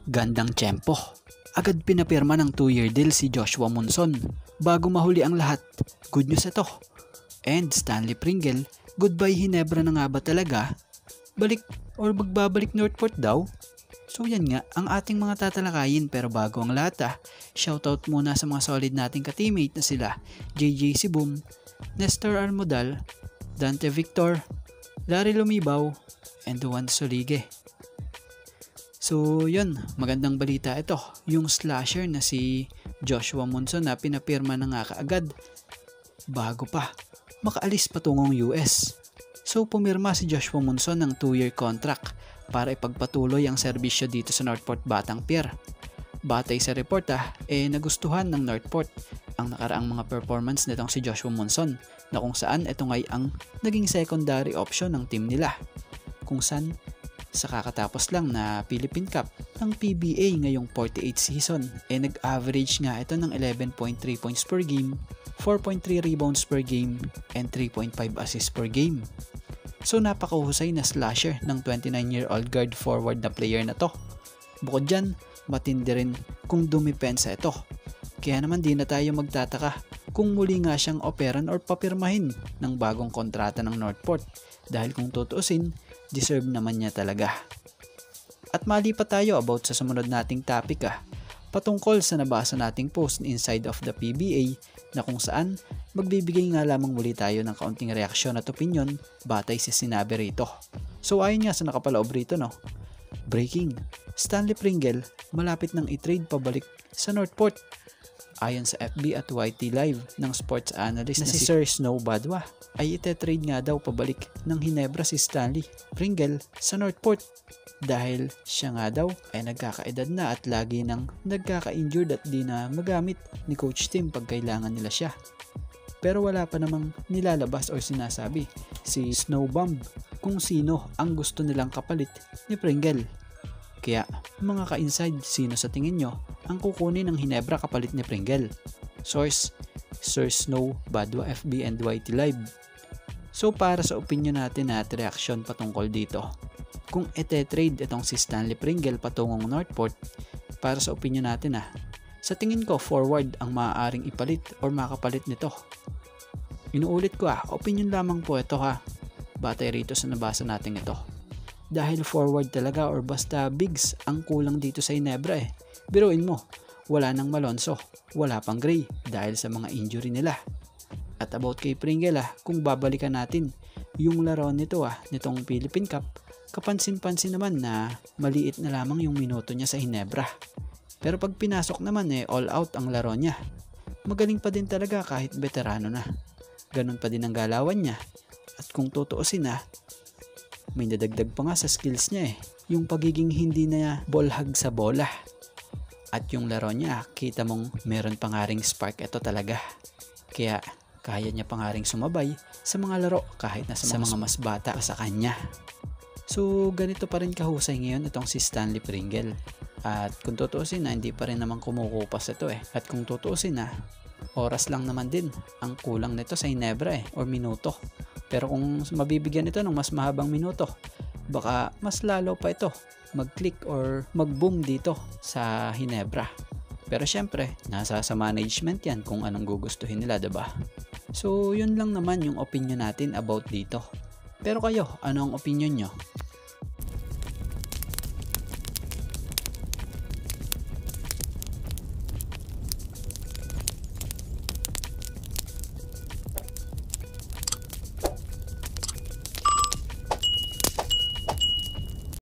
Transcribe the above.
Gandang tiyempo. Agad pinapirma ng 2-year deal si Joshua Monson bago mahuli ang lahat. Good news ito. And Stanley Pringle, goodbye Hinebra na nga ba talaga? Balik or magbabalik Northport daw? So yan nga ang ating mga tatalakayin, pero bago ang lahat shoutout muna sa mga solid nating ka-teammate na sila JJ Sibum, Nestor Armodal, Dante Victor, Larry Lumibaw, and Juan Solige. So yun, magandang balita ito. Yung slasher na si Joshua Monson na pinapirma na nga kaagad bago pa makaalis patungong US. So pumirma si Joshua Monson ng 2-year contract para ipagpatuloy ang serbisyo dito sa Northport Batang Pier. Batay sa report nagustuhan ng Northport ang nakaraang mga performance nitong si Joshua Monson, na kung saan ito ngay ang naging secondary option ng team nila. Kung saan sa kakatapos lang na Philippine Cup ng PBA ngayong 48 season nag-average nga ito ng 11.3 points per game, 4.3 rebounds per game, and 3.5 assists per game. So napakahusay na slasher ng 29-year-old guard forward na player na to. Bukod dyan, matindi rin kung dumipensa ito. Kaya naman di na tayo magtataka kung muli nga siyang operan or papirmahin ng bagong kontrata ng Northport, dahil kung tutuusin, deserve naman niya talaga. At malipat tayo about sa sumunod nating topic patungkol sa nabasa nating post inside of the PBA, na kung saan magbibigay nga lamang muli tayo ng kaunting reaksyon at opinion batay sa sinabi rito. So ayon nga sa nakapaloob rito, breaking, Stanley Pringle malapit nang i-trade pabalik sa Northport. Ayon sa FB at YT Live ng sports analyst na si Sir Snow Badwa, ay ite-trade nga daw pabalik ng Hinebra si Stanley Pringle sa Northport, dahil siya nga daw ay nagkakaedad na at lagi nang nagkaka-injured at di na magamit ni Coach Tim pag kailangan nila siya. Pero wala pa namang nilalabas o sinasabi si Snowbomb kung sino ang gusto nilang kapalit ni Pringle. Kaya mga ka-inside, sino sa tingin nyo ang kukunin ng Hinebra kapalit ni Pringle? Source, Sir Snow Badwa FB and YT Live. So para sa opinion natin at reaction patungkol dito, kung ete-trade itong si Stanley Pringle patungong Northport, para sa opinion natin sa tingin ko forward ang maaaring ipalit or makapalit nito. Inuulit ko opinion lamang po ito batay rito sa nabasa natin ito. Dahil forward talaga or basta bigs ang kulang dito sa Hinebra Biruin mo, wala nang Malonzo, wala pang Gray dahil sa mga injury nila. At about kay Pringle kung babalikan natin yung laro nito nitong Philippine Cup, kapansin-pansin naman na maliit na lamang yung minuto niya sa Hinebra. Pero pag pinasok naman all out ang laro niya. Magaling pa din talaga kahit veterano na. Ganun pa din ang galawan niya. At kung tutuusin may nadagdag pa nga sa skills niya yung pagiging hindi na ballhag sa bola. At yung laro niya, kita mong meron pa nga ring spark ito talaga. Kaya kaya niya pa nga ring sumabay sa mga laro kahit na sa mga mas bata sa kanya. So ganito pa rin kahusay ngayon itong si Stanley Pringle. At kung tutuusin hindi pa rin naman kumukupas ito At kung tutuusin oras lang naman din ang kulang nito sa Hinebra or minuto. Pero kung mabibigyan ito ng mas mahabang minuto, baka mas lalo pa ito mag-click or mag-boom dito sa Hinebra. Pero syempre, nasa sa management yan kung anong gugustuhin nila, diba? So yun lang naman yung opinion natin about dito. Pero kayo, ano ang opinion nyo?